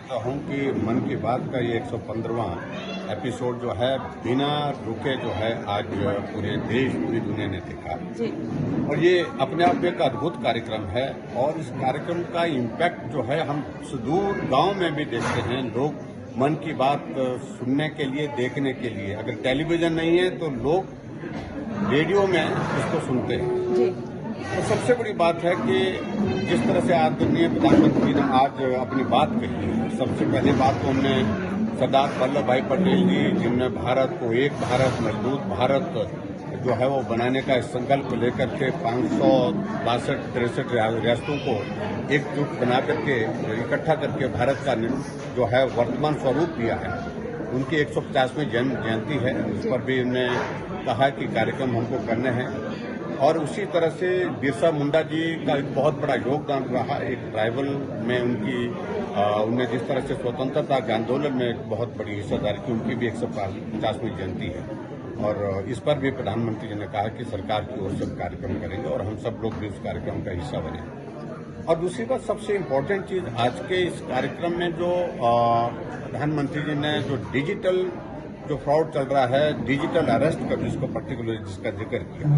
सकता हूं कि मन की बात का ये 115वां एपिसोड जो है बिना रुके जो है आज पूरे देश पूरी दुनिया ने देखा जी। और ये अपने आप में एक अद्भुत कार्यक्रम है और इस कार्यक्रम का इम्पैक्ट जो है हम सुदूर गांव में भी देखते हैं। लोग मन की बात सुनने के लिए देखने के लिए अगर टेलीविजन नहीं है तो लोग रेडियो में इसको सुनते हैं। जी। तो सबसे बड़ी बात है कि जिस तरह से आदरणीय प्रधानमंत्री ने आज अपनी बात कही है, सबसे पहली बात तो हमने सरदार वल्लभ भाई पटेल जी जिनने भारत को एक भारत मजबूत भारत जो है वो बनाने का संकल्प लेकर के 562-63 रियासतों को एकजुट बना करके इकट्ठा करके भारत का जो है वर्तमान स्वरूप दिया है। उनकी 150वीं जन्म जयंती है, उस पर भी उन्होंने कहा कि कार्यक्रम हमको करने हैं। और उसी तरह से बिरसा मुंडा जी का एक बहुत बड़ा योगदान रहा, एक ट्राइबल में उनने जिस तरह से स्वतंत्रता के आंदोलन में एक बहुत बड़ी हिस्सेदारी की, उनकी भी 150वीं जयंती है और इस पर भी प्रधानमंत्री जी ने कहा कि सरकार की ओर से कार्यक्रम करेंगे और हम सब लोग भी उस कार्यक्रम का हिस्सा बने। और दूसरी बात सबसे इम्पोर्टेंट चीज आज के इस कार्यक्रम में जो प्रधानमंत्री जी ने जो डिजिटल जो फ्रॉड चल रहा है, डिजिटल अरेस्ट का जिसको पर्टिकुलर जिसका जिक्र किया,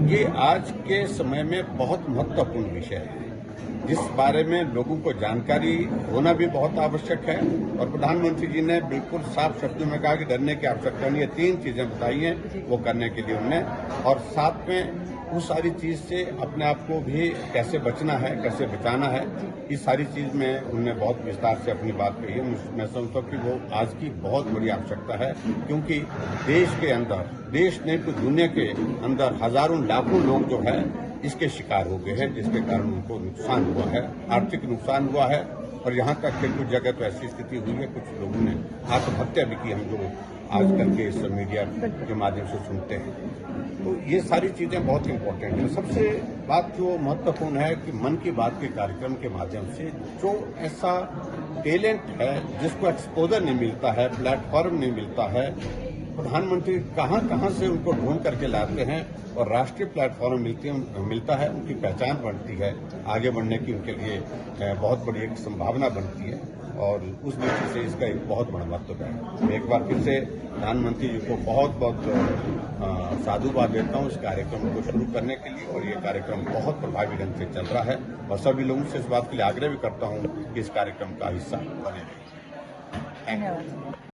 ये आज के समय में बहुत महत्वपूर्ण विषय है जिस बारे में लोगों को जानकारी होना भी बहुत आवश्यक है। और प्रधानमंत्री जी ने बिल्कुल साफ शब्दों में कहा कि डरने की आवश्यकता नहीं है। 3 चीजें बताई हैं वो करने के लिए उन्होंने, और साथ में उस सारी चीज से अपने आप को भी कैसे बचना है, कैसे बचाना है, इस सारी चीज में उन्होंने बहुत विस्तार से अपनी बात कही है। मैं समझता हूँ कि वो आज की बहुत बड़ी आवश्यकता है, क्योंकि देश के अंदर, देश नहीं तो दुनिया के अंदर हजारों लाखों लोग जो है इसके शिकार हो गए हैं, जिसके कारण उनको नुकसान हुआ है, आर्थिक नुकसान हुआ है। और यहाँ तक कि कुछ जगह तो ऐसी स्थिति हुई है, कुछ लोगों ने आत्महत्या भी की, हम जो आजकल के इस मीडिया के माध्यम से सुनते हैं। तो ये सारी चीजें बहुत इम्पोर्टेंट है। सबसे बात जो महत्वपूर्ण है कि मन की बात के कार्यक्रम के माध्यम से जो ऐसा टैलेंट है जिसको एक्सपोजर नहीं मिलता है, प्लेटफॉर्म नहीं मिलता है, प्रधानमंत्री कहां से उनको ढूंढ करके लाते हैं और राष्ट्रीय प्लेटफॉर्म मिलता है, उनकी पहचान बनती है, आगे बढ़ने की उनके लिए बहुत बड़ी एक संभावना बनती है और उस दृष्टि से इसका एक बहुत बड़ा महत्व है। एक बार फिर से प्रधानमंत्री जी को बहुत बहुत साधुवाद देता हूं इस कार्यक्रम को शुरू करने के लिए, और ये कार्यक्रम बहुत प्रभावी ढंग से चल रहा है और सभी लोगों से इस बात के लिए आग्रह भी करता हूं कि इस कार्यक्रम का हिस्सा बने रहें। धन्यवाद।